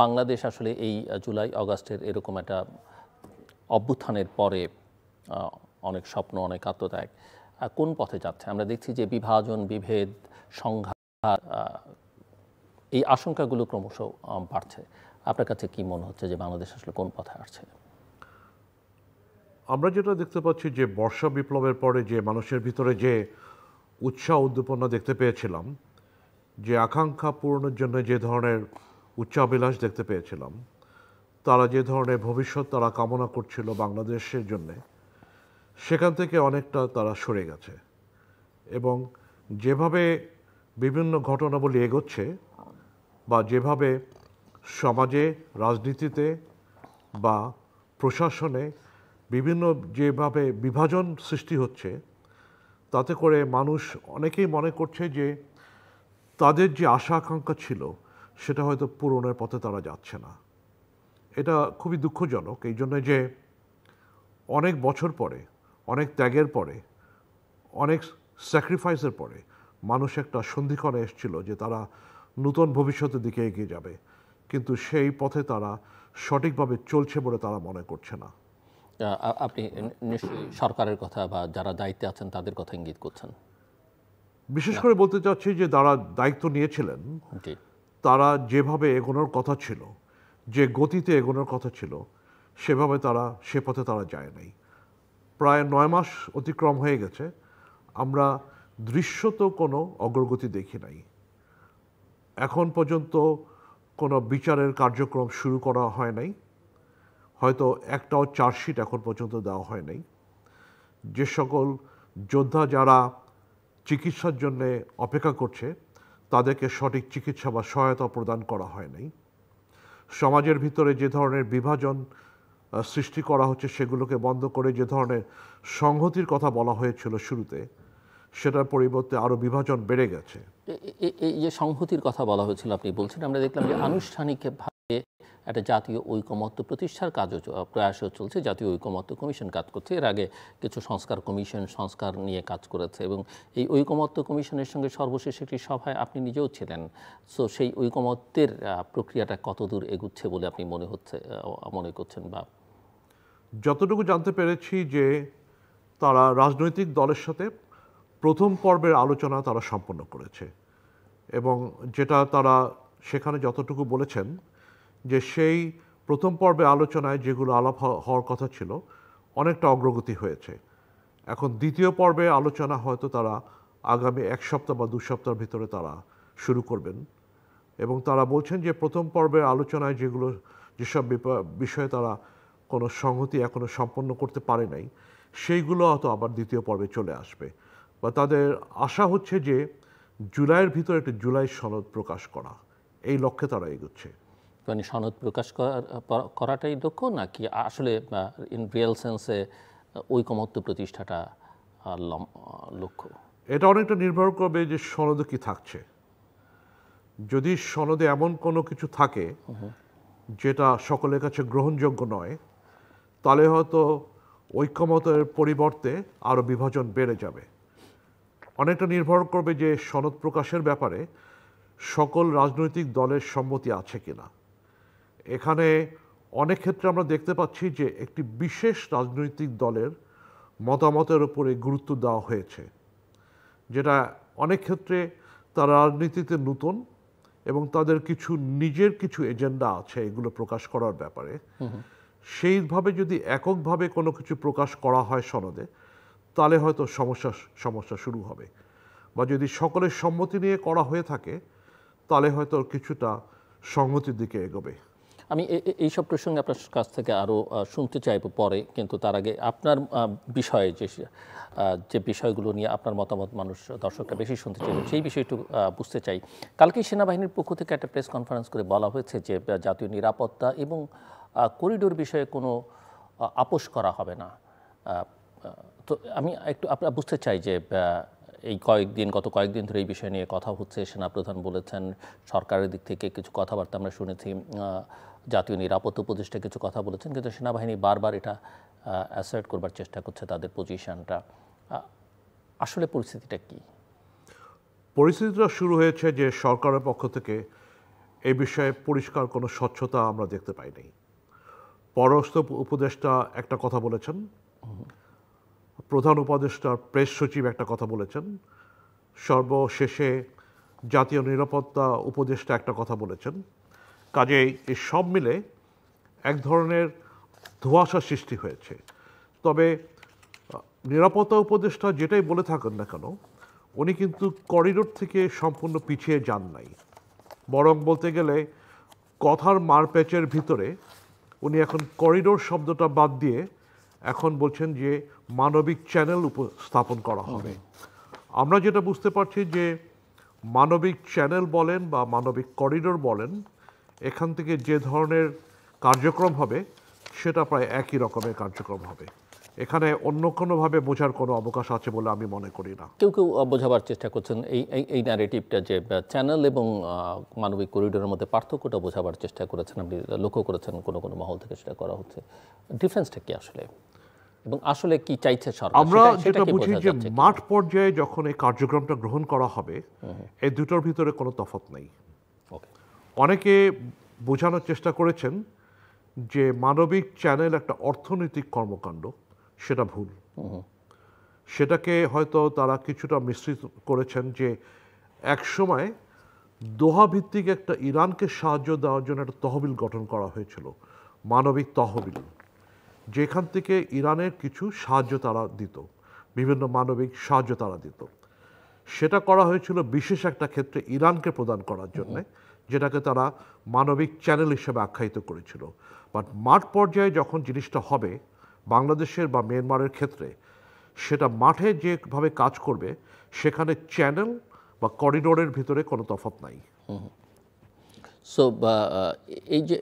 বাংলাদেশ আসলে এই জুলাই আগস্টের এরকম একটা অভ্যুত্থানের পরে অনেক স্বপ্ন, অনেক আত্মত্যাগ কোন পথে যাচ্ছে? আমরা দেখছি যে বিভাজন, বিভেদ, সংঘাত, এই আশঙ্কাগুলো ক্রমশ বাড়ছে। আপনার কাছে কি মনে হচ্ছে যে বাংলাদেশ আসলে কোন পথে আসছে? আমরা যেটা দেখতে পাচ্ছি যে বর্ষা বিপ্লবের পরে যে মানুষের ভিতরে যে উৎসাহ উদ্দীপনা দেখতে পেয়েছিলাম, যে আকাঙ্ক্ষা পূরণের জন্য যে ধরনের উচ্চাভিলাষ দেখতে পেয়েছিলাম, তারা যে ধরনের ভবিষ্যৎ তারা কামনা করছিল বাংলাদেশের জন্যে, সেখান থেকে অনেকটা তারা সরে গেছে। এবং যেভাবে বিভিন্ন ঘটনাবলী এগোচ্ছে বা যেভাবে সমাজে, রাজনীতিতে বা প্রশাসনে বিভিন্ন যেভাবে বিভাজন সৃষ্টি হচ্ছে, তাতে করে মানুষ অনেকেই মনে করছে যে তাদের যে আশা আকাঙ্ক্ষা ছিল সেটা হয়তো পূরণের পথে তারা যাচ্ছে না। এটা খুবই দুঃখজনক, এই জন্য যে অনেক বছর পরে, অনেক ত্যাগের পরে, অনেক স্যাক্রিফাইসের পরে মানুষ একটা সন্ধিক্ষণে এসেছিল যে তারা নূতন ভবিষ্যতের দিকে এগিয়ে যাবে, কিন্তু সেই পথে তারা সঠিকভাবে চলছে বলে তারা মনে করছে না। আপনি নিশ্চয়ই সরকারের কথা বা যারা দায়িত্বে আছেন তাদের কথা ইঙ্গিত করছেন। বিশেষ করে বলতে চাচ্ছি যে যারা দায়িত্ব নিয়েছিলেন তারা যেভাবে এগোনোর কথা ছিল, যে গতিতে এগোনোর কথা ছিল, সেভাবে তারা সে পথে তারা যায় নাই। প্রায় 9 মাস অতিক্রম হয়ে গেছে, আমরা দৃশ্যত কোনো অগ্রগতি দেখি নাই। এখন পর্যন্ত কোনো বিচারের কার্যক্রম শুরু করা হয় নাই, হয়তো একটাও চার্জশিট এখন পর্যন্ত দেওয়া হয় নাই। যে সকল যোদ্ধা যারা চিকিৎসার জন্য অপেক্ষা করছে তাদেরকে সঠিক চিকিৎসা বা সহায়তা প্রদান করা হয় নাই। সমাজের ভিতরে যে ধরনের বিভাজন সৃষ্টি করা হচ্ছে সেগুলোকে বন্ধ করে যে ধরনের সংহতির কথা বলা হয়েছিল শুরুতে, সেটার পরিবর্তে আরও বিভাজন বেড়ে গেছে। এই যে সংহতির কথা বলা হয়েছিল আপনি বলছেন, আমরা দেখলাম যে আনুষ্ঠানিকভাবে একটা জাতীয় ঐকমত্য প্রতিষ্ঠার কাজও প্রয়াসও চলছে। জাতীয় ঐকমত্য কমিশন কাজ করছে, এর আগে কিছু সংস্কার কমিশন সংস্কার নিয়ে কাজ করেছে এবং এই ঐকমত্য কমিশনের সঙ্গে সর্বশেষ একটি সভায় আপনি নিজেও ছিলেন। সো সেই ঐকমত্যের প্রক্রিয়াটা কতদূর এগুচ্ছে বলে আপনি মনে করছেন? বা যতটুকু জানতে পেরেছি যে তারা রাজনৈতিক দলের সাথে প্রথম পর্বের আলোচনা তারা সম্পন্ন করেছে, এবং যেটা তারা সেখানে যতটুকু বলেছেন যে সেই প্রথম পর্বে আলোচনায় যেগুলো আলাপ হওয়ার কথা ছিল অনেকটা অগ্রগতি হয়েছে। এখন দ্বিতীয় পর্বে আলোচনা হয়তো তারা আগামী 1 সপ্তাহ বা 2 সপ্তাহের ভিতরে তারা শুরু করবেন, এবং তারা বলছেন যে প্রথম পর্বের আলোচনায় যেসব বিষয়ে তারা কোনো সংহতি এখনও সম্পন্ন করতে পারে নাই, সেইগুলো হয়তো আবার দ্বিতীয় পর্বে চলে আসবে। বা তাদের আশা হচ্ছে যে জুলাইয়ের ভিতরে একটি জুলাই সনদ প্রকাশ করা, এই লক্ষ্যে তারা এগোচ্ছে। মানে সনদ প্রকাশ করাটাই লক্ষ্য, নাকি আসলে ইন রিয়েল সেন্সে ঐকমত্য প্রতিষ্ঠাটা লক্ষ্য? এটা অনেকটা নির্ভর করবে যে সনদে কি থাকছে। যদি সনদে এমন কোনো কিছু থাকে যেটা সকলের কাছে গ্রহণযোগ্য নয়, তাহলে হয়তো ঐকমত্যের পরিবর্তে আরও বিভাজন বেড়ে যাবে। অনেকটা নির্ভর করবে যে সনদ প্রকাশের ব্যাপারে সকল রাজনৈতিক দলের সম্মতি আছে কিনা। এখানে অনেক ক্ষেত্রে আমরা দেখতে পাচ্ছি যে একটি বিশেষ রাজনৈতিক দলের মতামতের উপরে গুরুত্ব দেওয়া হয়েছে, যেটা অনেক ক্ষেত্রে তারা রাজনীতিতে নতুন এবং তাদের নিজের কিছু এজেন্ডা আছে এগুলো প্রকাশ করার ব্যাপারে। সেইভাবে যদি এককভাবে কোনো কিছু প্রকাশ করা হয় সনদে, তাহলে হয়তো সমস্যা শুরু হবে। বা যদি সকলের সম্মতি নিয়ে করা হয়ে থাকে, তাহলে হয়তো কিছুটা সংহতির দিকে এগোবে। আমি এইসব প্রসঙ্গে আপনার কাছ থেকে আরও শুনতে চাইব পরে, কিন্তু তার আগে আপনার বিষয়ে যে বিষয়গুলো নিয়ে আপনার মতামত দর্শকরা বেশি শুনতে চাইবেন, সেই বিষয়টা একটু বুঝতে চাই। কালকে সেনাবাহিনীর পক্ষ থেকে একটা প্রেস কনফারেন্স করে বলা হয়েছে যে জাতীয় নিরাপত্তা এবং করিডোর বিষয়ে কোনো আপোষ করা হবে না। তো আমি একটু আপনারা বুঝতে চাই যে গত কয়েকদিন ধরে এই বিষয় নিয়ে কথা হচ্ছে। সেনাপ্রধান বলেছেন, সরকারের দিক থেকে কিছু কথাবার্তা আমরা শুনেছি, জাতীয় নিরাপত্তা উপদেষ্টা কিছু কথা বলেছেন, কিন্তু সেনাবাহিনী বারবার এটা অ্যাসার্ট করবার চেষ্টা করছে তাদের পজিশনটা। আসলে পরিস্থিতিটা কি? পরিস্থিতিটা শুরু হয়েছে যে সরকারের পক্ষ থেকে এই বিষয়ে পরিষ্কার কোনো স্বচ্ছতা আমরা দেখতে পাই নাই। পররাষ্ট্র উপদেষ্টা একটা কথা বলেছেন, প্রধান উপদেষ্টার প্রেস সচিব একটা কথা বলেছেন, সর্বশেষে জাতীয় নিরাপত্তা উপদেষ্টা একটা কথা বলেছেন। কাজেই এই সব মিলে এক ধরনের ধোঁয়াশা সৃষ্টি হয়েছে। তবে নিরাপত্তা উপদেষ্টা যেটাই বলে থাকেন না কেন, উনি কিন্তু করিডোর থেকে সম্পূর্ণ পিছিয়ে যান নাই, বরং বলতে গেলে কথার মারপ্যাচের ভিতরে উনি এখন করিডোর শব্দটা বাদ দিয়ে এখন বলছেন যে মানবিক চ্যানেল স্থাপন করা হবে। আমরা যেটা বুঝতে পারছি যে মানবিক চ্যানেল বলেন বা মানবিক করিডোর বলেন, এখান থেকে যে ধরনের কার্যক্রম হবে সেটা প্রায় একই রকমের কার্যক্রম হবে। এখানে অন্য কোনোভাবে বোঝার কোনো অবকাশ আছে বলে আমি মনে করি না। কেউ কেউ বোঝাবার চেষ্টা করছেন এই ন্যারেটিভটা যে চ্যানেল এবং মানবিক করিডোরের মধ্যে পার্থক্যটা বোঝাবার চেষ্টা করেছেন, আপনি লক্ষ্য করেছেন কোনো কোনো মহল থেকে সেটা করা হচ্ছে। ডিফারেন্সটা কি আসলে, এবং আসলে কি চাইছে সরকার? আমরা যেটা বুঝি যে মাঠ পর্যায়ে যখন এই কার্যক্রমটা গ্রহণ করা হবে, এই দুটোর ভিতরে কোনো তফাৎ নেই। অনেকে বোঝানোর চেষ্টা করেছেন যে মানবিক চ্যানেল একটা অর্থনৈতিক কর্মকাণ্ড, সেটা ভুল। সেটাকে হয়তো তারা কিছুটা মিশ্রিত করেছেন যে এক সময় দোহা ভিত্তিক একটা ইরানকে সাহায্য দেওয়ার জন্য একটা তহবিল গঠন করা হয়েছিল, মানবিক তহবিল, যেখান থেকে ইরানের কিছু সাহায্য তারা দিত, বিভিন্ন মানবিক সাহায্য তারা দিত। সেটা করা হয়েছিল বিশেষ একটা ক্ষেত্রে ইরানকে প্রদান করার জন্য, যেটাকে তারা মানবিক চ্যানেল হিসেবে আখ্যায়িত করেছিল। বাট মাঠ পর্যায়ে যখন জিনিসটা হবে বাংলাদেশের বা মিয়ানমারের ক্ষেত্রে, সেটা মাঠে যেভাবে কাজ করবে সেখানে চ্যানেল বা করিডোরের ভিতরে কোনো তফাৎ নাই। সো এই যে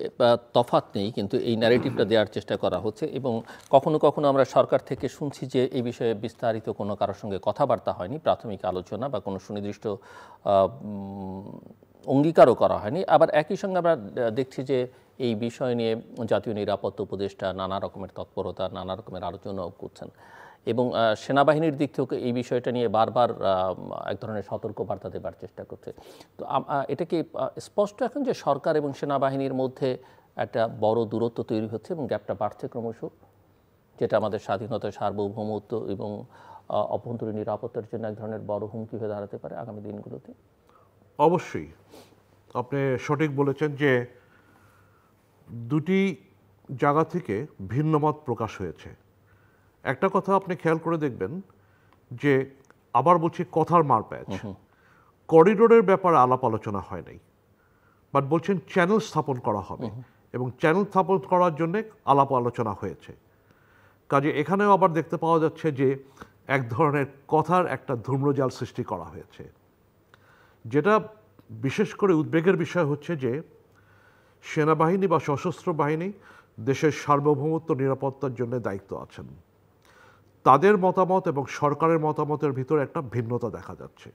তফাৎ নেই, কিন্তু এই ন্যারেটিভটা দেওয়ার চেষ্টা করা হচ্ছে, এবং কখনো কখনো আমরা সরকার থেকে শুনছি যে এই বিষয়ে বিস্তারিত কোনো কারোর সঙ্গে কথাবার্তা হয়নি, প্রাথমিক আলোচনা বা কোনো সুনির্দিষ্ট অঙ্গীকারও করা হয়নি। আবার একই সঙ্গে আমরা দেখছি যে এই বিষয় নিয়ে জাতীয় নিরাপত্তা উপদেষ্টা নানা রকমের তৎপরতা, নানা রকমের আলোচনাও করছেন, এবং সেনাবাহিনীর দিক থেকে এই বিষয়টা নিয়ে বারবার এক ধরনের সতর্কবার্তা দেবার চেষ্টা করছে। তো এটা কি স্পষ্ট এখন যে সরকার এবং সেনাবাহিনীর মধ্যে একটা বড় দূরত্ব তৈরি হচ্ছে এবং গ্যাপটা বাড়ছে ক্রমশ, যেটা আমাদের স্বাধীনতা, সার্বভৌমত্ব এবং অভ্যন্তরীণ নিরাপত্তার জন্য এক ধরনের বড় হুমকি হয়ে দাঁড়াতে পারে আগামী দিনগুলোতে? অবশ্যই আপনি সঠিক বলেছেন যে দুটি জায়গা থেকে ভিন্ন মত প্রকাশ হয়েছে। একটা কথা আপনি খেয়াল করে দেখবেন যে, আবার বলছি কথার মারপ্যাচ, করিডোরের ব্যাপারে আলাপ আলোচনা হয় নাই, বাট বলছেন চ্যানেল স্থাপন করা হবে, এবং চ্যানেল স্থাপন করার জন্য আলাপ আলোচনা হয়েছে। কাজে এখানেও আবার দেখতে পাওয়া যাচ্ছে যে এক ধরনের কথার একটা ধূম্রজাল সৃষ্টি করা হয়েছে। যেটা বিশেষ করে উদ্বেগের বিষয় হচ্ছে যে সেনাবাহিনী বা সশস্ত্র বাহিনী দেশের সার্বভৌমত্ব নিরাপত্তার জন্য দায়িত্ব আছেন, তাদের মতামত এবং সরকারের মতামতের ভিতরে একটা ভিন্নতা দেখা যাচ্ছে।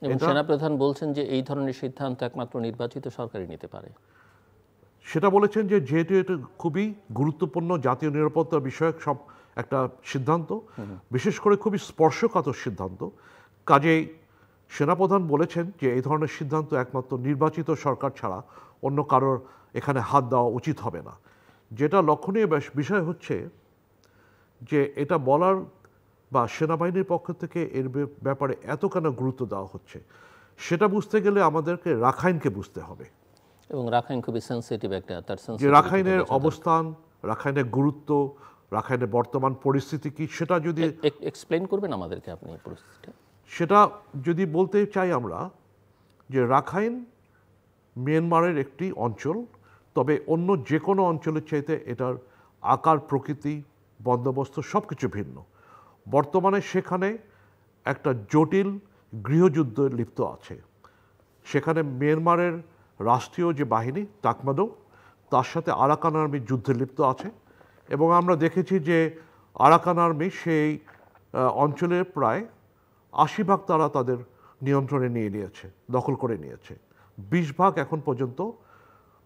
এবং সেনাপ্রধান বলছেন যে এই ধরনের সিদ্ধান্ত একমাত্র নির্বাচিত সরকারই নিতে পারে। সেটা বলেছেন যে যেহেতু এটা খুবই গুরুত্বপূর্ণ জাতীয় নিরাপত্তা বিষয়ক সব একটা সিদ্ধান্ত, বিশেষ করে খুবই স্পর্শকাতর সিদ্ধান্ত, কাজেই সেনাপ্রধান বলেছেন যে এই ধরনের সিদ্ধান্ত একমাত্র নির্বাচিত সরকার ছাড়া অন্য কারোর এখানে হাত দেওয়া উচিত হবে না। যেটা লক্ষণীয় বিষয় হচ্ছে যে এটা বলার বা সেনাবাহিনীর পক্ষ থেকে এর ব্যাপারে এত কেন গুরুত্ব দেওয়া হচ্ছে, সেটা বুঝতে গেলে আমাদেরকে রাখাইনকে বুঝতে হবে, এবং রাখাইন খুবই সেন্সিটিভ একটা, তার যে রাখাইনের অবস্থান, রাখাইনের গুরুত্ব, রাখাইনের বর্তমান পরিস্থিতি কি, সেটা যদি এক্সপ্লেইন করবেন আমাদেরকে আপনি এই পরিস্থিতিটা। সেটা যদি বলতে চাই আমরা যে রাখাইন মিয়ানমারের একটি অঞ্চল, তবে অন্য যে কোনো অঞ্চলের চাইতে এটার আকার, প্রকৃতি, বন্দোবস্ত সব কিছু ভিন্ন। বর্তমানে সেখানে একটা জটিল গৃহযুদ্ধ লিপ্ত আছে। সেখানে মিয়ানমারের রাষ্ট্রীয় যে বাহিনী তাকমাদো, তার সাথে আরাকান আর্মি যুদ্ধে লিপ্ত আছে, এবং আমরা দেখেছি যে আরাকান আর্মি সেই অঞ্চলের প্রায় ৮০% তারা তাদের নিয়ন্ত্রণে নিয়ে নিয়েছে, দখল করে নিয়েছে। ২০% এখন পর্যন্ত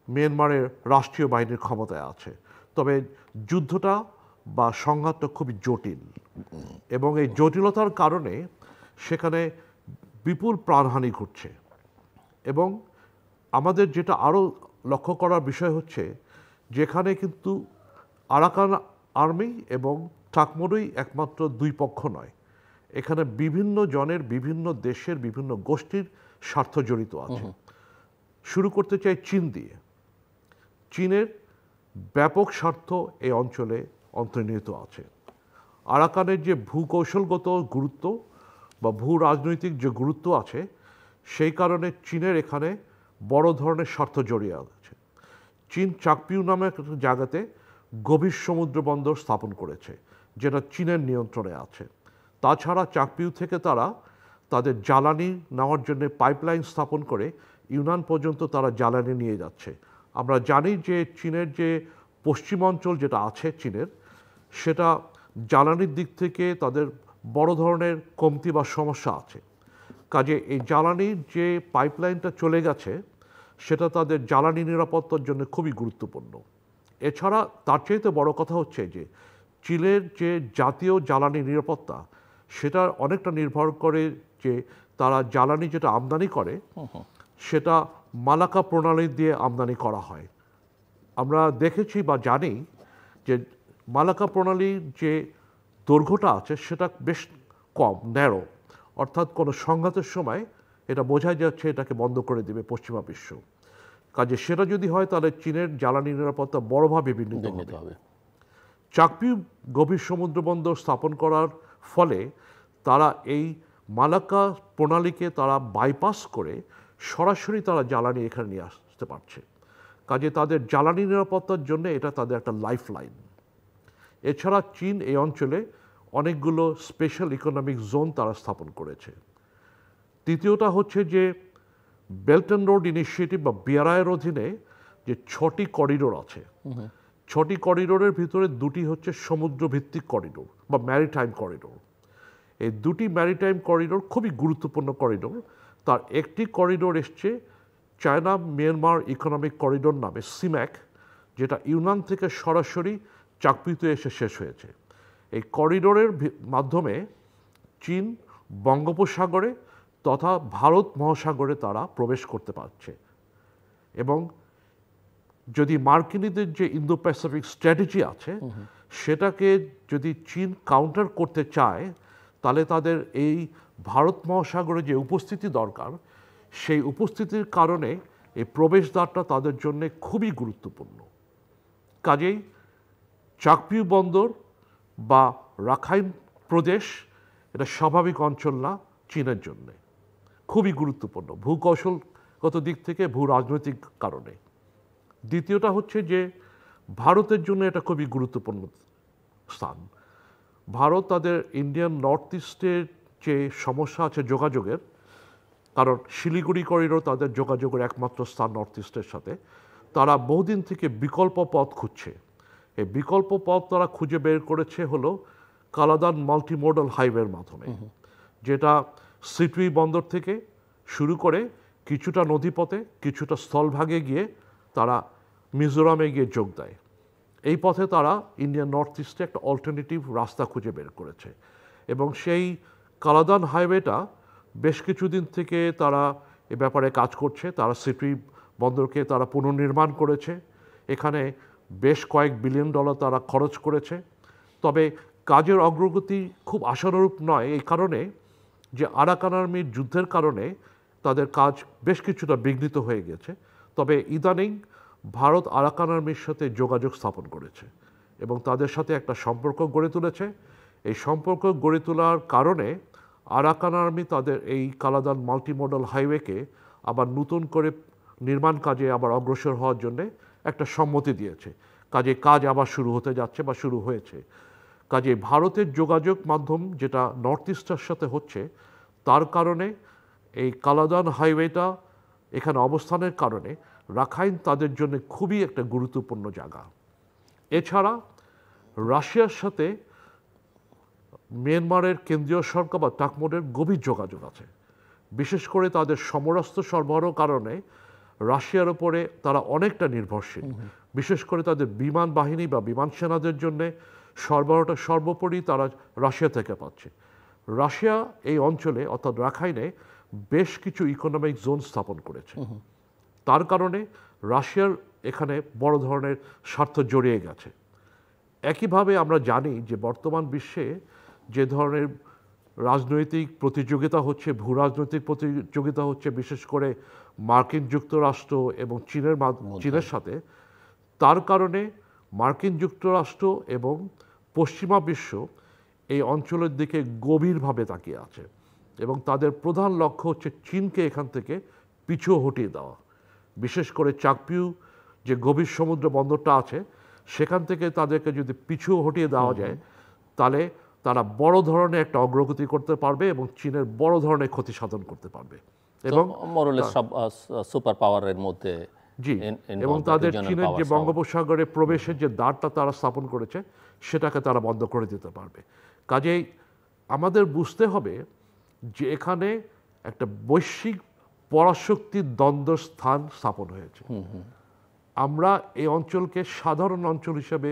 মিয়ানমারের রাষ্ট্রীয় বাহিনীর ক্ষমতায় আছে। তবে যুদ্ধটা বা সংঘাতটা খুবই জটিল, এবং এই জটিলতার কারণে সেখানে বিপুল প্রাণহানি ঘটছে, এবং আমাদের যেটা আরও লক্ষ্য করার বিষয় হচ্ছে যেখানে কিন্তু আরাকান আর্মি এবং টাকমোডই একমাত্র দুই পক্ষ নয়, এখানে বিভিন্ন জনের বিভিন্ন দেশের বিভিন্ন গোষ্ঠীর স্বার্থ জড়িত আছে। শুরু করতে চাই চীন দিয়ে। চীনের ব্যাপক স্বার্থ এই অঞ্চলে অন্তর্নিহিত আছে। আরাকানের যে ভূকৌশলগত গুরুত্ব বা ভূ রাজনৈতিক যে গুরুত্ব আছে, সেই কারণে চীনের এখানে বড় ধরনের স্বার্থ জড়িয়ে আছে। চীন চাকপিউ নামে একটা জায়গাতে গভীর সমুদ্র বন্দর স্থাপন করেছে, যেটা চীনের নিয়ন্ত্রণে আছে। তাছাড়া চাকপিউ থেকে তারা তাদের জ্বালানি নেওয়ার জন্য পাইপলাইন স্থাপন করে ইউনান পর্যন্ত তারা জ্বালানি নিয়ে যাচ্ছে। আমরা জানি যে চীনের যে পশ্চিমাঞ্চল যেটা আছে চীনের, সেটা জ্বালানির দিক থেকে তাদের বড় ধরনের কমতি বা সমস্যা আছে। কাজে এই জ্বালানির যে পাইপলাইনটা চলে গেছে, সেটা তাদের জ্বালানি নিরাপত্তার জন্য খুবই গুরুত্বপূর্ণ। এছাড়া তার চাইতে বড় কথা হচ্ছে যে চীনের যে জাতীয় জ্বালানি নিরাপত্তা, সেটা অনেকটা নির্ভর করে যে তারা জ্বালানি যেটা আমদানি করে সেটা মালাকা প্রণালী দিয়ে আমদানি করা হয়। আমরা দেখেছি বা জানি যে মালাকা প্রণালীর যে দৈর্ঘ্যটা আছে সেটা বেশ কম, ন্যারো, অর্থাৎ কোনো সংঘাতের সময় এটা বোঝাই যাচ্ছে এটাকে বন্ধ করে দেবে পশ্চিমা বিশ্ব। কাজে সেটা যদি হয় তাহলে চীনের জ্বালানি নিরাপত্তা বড়ভাবে বিঘ্নিত হবে। চাকপিউ গভীর সমুদ্র বন্দর স্থাপন করার ফলে তারা এই মালাক্কা প্রণালীকে তারা বাইপাস করে সরাসরি তারা জ্বালানি এখানে নিয়ে আসতে পারছে। কাজে তাদের জ্বালানি নিরাপত্তার জন্য এটা তাদের একটা লাইফ লাইন। এছাড়া চীন এই অঞ্চলে অনেকগুলো স্পেশাল ইকোনমিক জোন তারা স্থাপন করেছে। তৃতীয়টা হচ্ছে যে বেল্ট অ্যান্ড রোড ইনিশিয়েটিভ বা বিআরআইয়ের অধীনে যে 6টি করিডোর আছে, 6টি করিডোরের ভিতরে 2টি হচ্ছে সমুদ্র ভিত্তিক করিডোর বা ম্যারিটাইম করিডোর। এই 2টি ম্যারিটাইম করিডোর খুবই গুরুত্বপূর্ণ করিডোর। তার একটি করিডোর এসছে চায়না মিয়ানমার ইকোনমিক করিডোর নামে, সিম্যাক, যেটা ইউনান থেকে সরাসরি চাকপিউতে এসে শেষ হয়েছে। এই করিডোরের মাধ্যমে চীন বঙ্গোপসাগরে তথা ভারত মহাসাগরে তারা প্রবেশ করতে পারছে। এবং যদি মার্কিনীদের যে ইন্দো প্যাসিফিক স্ট্র্যাটেজি আছে, সেটাকে যদি চীন কাউন্টার করতে চায়, তাহলে তাদের এই ভারত মহাসাগরে যে উপস্থিতি দরকার, সেই উপস্থিতির কারণে এই প্রবেশদ্বারটা তাদের জন্য খুবই গুরুত্বপূর্ণ। কাজেই চাকপিউ বন্দর বা রাখাইন প্রদেশ এটা স্বাভাবিক অঞ্চল না চীনের জন্যে, খুবই গুরুত্বপূর্ণ ভূকৌশলগত দিক থেকে, ভূ রাজনৈতিক কারণে। দ্বিতীয়টা হচ্ছে যে ভারতের জন্য এটা খুবই গুরুত্বপূর্ণ স্থান। ভারত তাদের ইন্ডিয়ান নর্থ ইস্টের যে সমস্যা আছে যোগাযোগের, কারণ শিলিগুড়ি করিডোর তাদের যোগাযোগের একমাত্র স্থান নর্থ ইস্টের সাথে, তারা বহুদিন থেকে বিকল্প পথ খুঁজছে। এই বিকল্প পথ তারা খুঁজে বের করেছে হলো কালাদান মাল্টিমোডাল হাইওয়ের মাধ্যমে, যেটা সিটুই বন্দর থেকে শুরু করে কিছুটা নদীপথে, কিছুটা স্থলভাগে গিয়ে তারা মিজোরামে গিয়ে যোগ দেয়। এই পথে তারা ইন্ডিয়ান নর্থ ইস্টে একটা অল্টারনেটিভ রাস্তা খুঁজে বের করেছে। এবং সেই কালাদান হাইওয়েটা বেশ কিছুদিন থেকে তারা এ ব্যাপারে কাজ করছে। তারা সিটুই বন্দরকে তারা পুনর্নির্মাণ করেছে, এখানে বেশ কয়েক বিলিয়ন ডলার তারা খরচ করেছে। তবে কাজের অগ্রগতি খুব আশানুরূপ নয়, এই কারণে যে আরাকান আর্মির যুদ্ধের কারণে তাদের কাজ বেশ কিছুটা বিঘ্নিত হয়ে গেছে। তবে ইদানিং ভারত আরাকান আর্মির সাথে যোগাযোগ স্থাপন করেছে এবং তাদের সাথে একটা সম্পর্ক গড়ে তুলেছে। এই সম্পর্ক গড়ে তোলার কারণে আরাকান আর্মি তাদের এই কালাদান মাল্টিমোডাল হাইওয়েকে আবার নতুন করে নির্মাণ কাজে আবার অগ্রসর হওয়ার জন্যে একটা সম্মতি দিয়েছে। কাজে কাজ আবার শুরু হতে যাচ্ছে বা শুরু হয়েছে। কাজে ভারতের যোগাযোগ মাধ্যম যেটা নর্থ ইস্টের সাথে হচ্ছে, তার কারণে এই কালাদান হাইওয়েটা এখানে অবস্থানের কারণে রাখাইন তাদের জন্য খুবই একটা গুরুত্বপূর্ণ জায়গা। এছাড়া রাশিয়ার সাথে মিয়ানমারের কেন্দ্রীয় সরকার বা টাকমোডের গভীর যোগাযোগ আছে। বিশেষ করে তাদের সমরাস্ত্র সরবরাহ কারণে রাশিয়ার উপরে তারা অনেকটা নির্ভরশীল। বিশেষ করে তাদের বিমান বাহিনী বা বিমান সেনাদের জন্যে সরবরাহটা সর্বোপরি তারা রাশিয়া থেকে পাচ্ছে। রাশিয়া এই অঞ্চলে অর্থাৎ রাখাইনে বেশ কিছু ইকোনমিক জোন স্থাপন করেছে। তার কারণে রাশিয়ার এখানে বড় ধরনের স্বার্থ জড়িয়ে গেছে। একইভাবে আমরা জানি যে বর্তমান বিশ্বে যে ধরনের রাজনৈতিক প্রতিযোগিতা হচ্ছে, ভূ রাজনৈতিক প্রতিযোগিতা হচ্ছে, বিশেষ করে মার্কিন যুক্তরাষ্ট্র এবং চীনের সাথে, তার কারণে মার্কিন যুক্তরাষ্ট্র এবং পশ্চিমা বিশ্ব এই অঞ্চলের দিকে গভীরভাবে তাকিয়ে আছে এবং তাদের প্রধান লক্ষ্য হচ্ছে চীনকে এখান থেকে পিছু হটিয়ে দেওয়া। বিশেষ করে চাকপিউ যে গভীর সমুদ্র বন্দরটা আছে, সেখান থেকে তাদেরকে যদি পিছু হটিয়ে দেওয়া যায়, তাহলে তারা বড় ধরনের একটা অগ্রগতি করতে পারবে এবং চীনের বড় ধরনের ক্ষতি সাধন করতে পারবে। এবং মোরলেস সব সুপার পাওয়ারের মধ্যে জি, এবং তাদের চীনের যে বঙ্গোপসাগরে প্রবেশের যে দ্বারটা তারা স্থাপন করেছে, সেটাকে তারা বন্ধ করে দিতে পারবে। কাজেই আমাদের বুঝতে হবে যে এখানে একটা বৈশ্বিক পরাশক্তির দ্বন্দ্ব স্থান স্থাপন হয়েছে। আমরা এই অঞ্চলকে সাধারণ অঞ্চল হিসেবে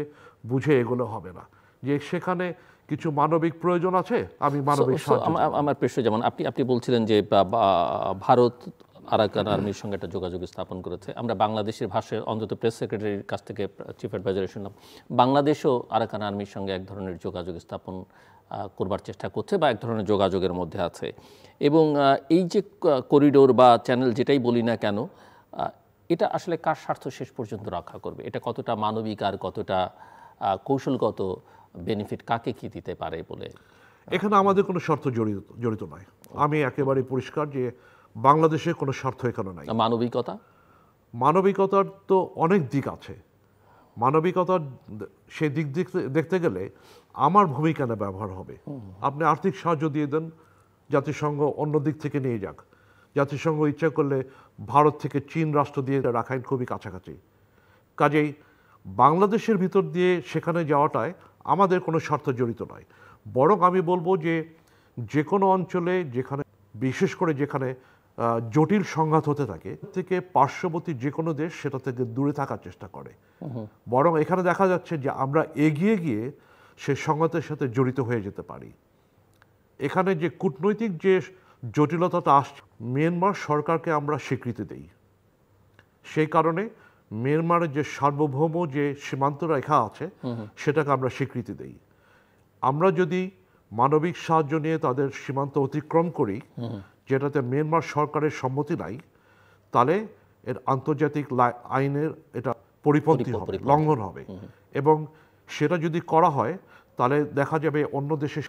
বুঝে এগোলে হবে না, যে সেখানে কিছু মানবিক প্রয়োজন আছে, আমি মানবিক আমার প্রশ্ন, যেমন আপনি বলছিলেন যে ভারত আরাকান আর্মির সঙ্গে একটা যোগাযোগ স্থাপন করেছে। আমরা বাংলাদেশের ভাষায় অন্তত প্রেস সেক্রেটারির কাছ থেকে চিফ অ্যাডভাইজারে শুনলাম বাংলাদেশও আরাকান আর্মির সঙ্গে এক ধরনের যোগাযোগ স্থাপন করবার চেষ্টা করছে বা এক ধরনের যোগাযোগের মধ্যে আছে। এবং এই যে করিডোর বা চ্যানেল যেটাই বলি না কেন, এটা আসলে কার স্বার্থ শেষ পর্যন্ত রক্ষা করবে? এটা কতটা মানবিক আর কতটা কৌশলগত বেনিফিট কাকে কি দিতে পারে বলে? এখানে আমাদের কোনো স্বার্থ জড়িত নয়। আমি একেবারে পরিষ্কার যে বাংলাদেশের কোনো স্বার্থ এখানে নাই। মানবিকতার তো অনেক দিক আছে। মানবিকতার সেই দিক দেখতে গেলে আমার ভূমিকা না ব্যবহার হবে। আপনি আর্থিক সাহায্য দিয়ে দেন, জাতিসংঘ অন্য দিক থেকে নিয়ে যাক। জাতিসংঘ ইচ্ছা করলে ভারত থেকে চীন রাষ্ট্র দিয়ে রাখাইন খুবই কাছাকাছি। কাজেই বাংলাদেশের ভিতর দিয়ে সেখানে যাওয়াটায় আমাদের কোনো স্বার্থ জড়িত নয়। বরং আমি বলবো যে কোনো অঞ্চলে যেখানে, বিশেষ করে যেখানে জটিল সংঘাত হতে থাকে, থেকে পার্শ্ববর্তী যে কোনো দেশ সেটা থেকে দূরে থাকার চেষ্টা করে। বরং এখানে দেখা যাচ্ছে যে আমরা এগিয়ে গিয়ে সে সংঘাতের সাথে জড়িত হয়ে যেতে পারি। এখানে যে কূটনৈতিক যে জটিলতাটা আসছে, মিয়ানমার সরকারকে আমরা স্বীকৃতি দেই। সেই কারণে মিয়ানমারের যে সার্বভৌম যে সীমান্ত রেখা আছে, সেটাকে আমরা স্বীকৃতি দেই। আমরা যদি মানবিক সাহায্য নিয়ে তাদের সীমান্ত অতিক্রম করি, যেটাতে মিয়ানমার সরকারের সম্মতি নাই, তাহলে এর আন্তর্জাতিক আইনের এটা পরিপন্থী হবে, লঙ্ঘন হবে। এবং সেটা যদি করা হয়, তাহলে দেখা যাবে অন্য দেশে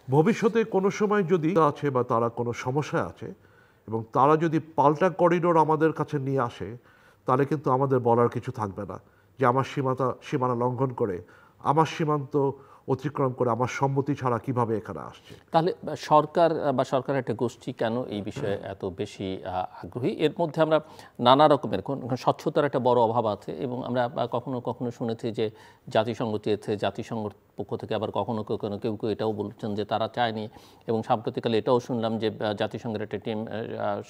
ভবিষ্যতে কোনো সময় যদি আছে বা তারা কোনো সমস্যায় আছে এবং তারা যদি পাল্টা করিডোর আমাদের কাছে নিয়ে আসে, তাহলে কিন্তু আমাদের বলার কিছু থাকবে না যে আমার সীমানা লঙ্ঘন করে, আমার সীমান্ত অতিক্রম করে আমার সম্মতি ছাড়া কিভাবে এখানে আসছে। তাহলে সরকার বা সরকারের একটা গোষ্ঠী কেন এই বিষয়ে এত বেশি আগ্রহী? এর মধ্যে আমরা নানা রকমের স্বচ্ছতার একটা বড় অভাব আছে এবং আমরা কখনো কখনো শুনেছি যে জাতিসংঘ চেয়েছে, জাতিসংঘের পক্ষ থেকে আবার কখনো কখনো কেউ কেউ এটাও বলছেন যে তারা চায়নি। এবং সাম্প্রতিককালে এটাও শুনলাম যে জাতিসংঘের একটা টিম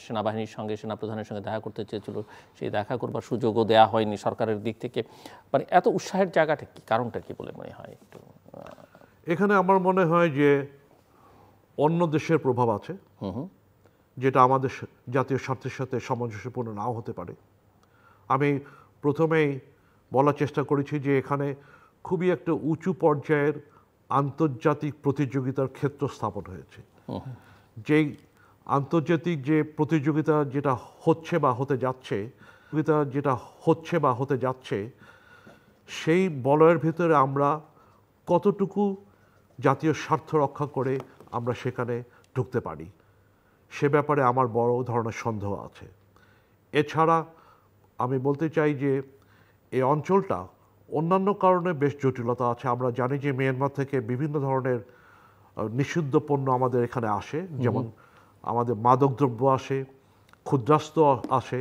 সেনাবাহিনীর সঙ্গে, সেনাপ্রধানের সঙ্গে দেখা করতে চেয়েছিল, সেই দেখা করবার সুযোগও দেওয়া হয়নি সরকারের দিক থেকে। মানে এত উৎসাহের জায়গাটা কি, কারণটা কি বলে মনে হয়? একটু এখানে আমার মনে হয় যে অন্য দেশের প্রভাব আছে, যেটা আমাদের জাতীয় স্বার্থের সাথে সামঞ্জস্যপূর্ণ নাও হতে পারে। আমি প্রথমেই বলার চেষ্টা করেছি যে এখানে খুবই একটা উঁচু পর্যায়ের আন্তর্জাতিক প্রতিযোগিতার ক্ষেত্র স্থাপন হয়েছে। যেই আন্তর্জাতিক যে প্রতিযোগিতা যেটা হচ্ছে বা হতে যাচ্ছে, সেই বলয়ের ভিতরে আমরা কতটুকু জাতীয় স্বার্থ রক্ষা করে আমরা সেখানে ঢুকতে পারি, সে ব্যাপারে আমার বড় ধরনের সন্দেহ আছে। এছাড়া আমি বলতে চাই যে এই অঞ্চলটা অন্যান্য কারণে বেশ জটিলতা আছে। আমরা জানি যে মিয়ানমার থেকে বিভিন্ন ধরনের নিষিদ্ধ পণ্য আমাদের এখানে আসে, যেমন আমাদের মাদকদ্রব্য আসে, ক্ষুদ্রাস্ত্র আসে,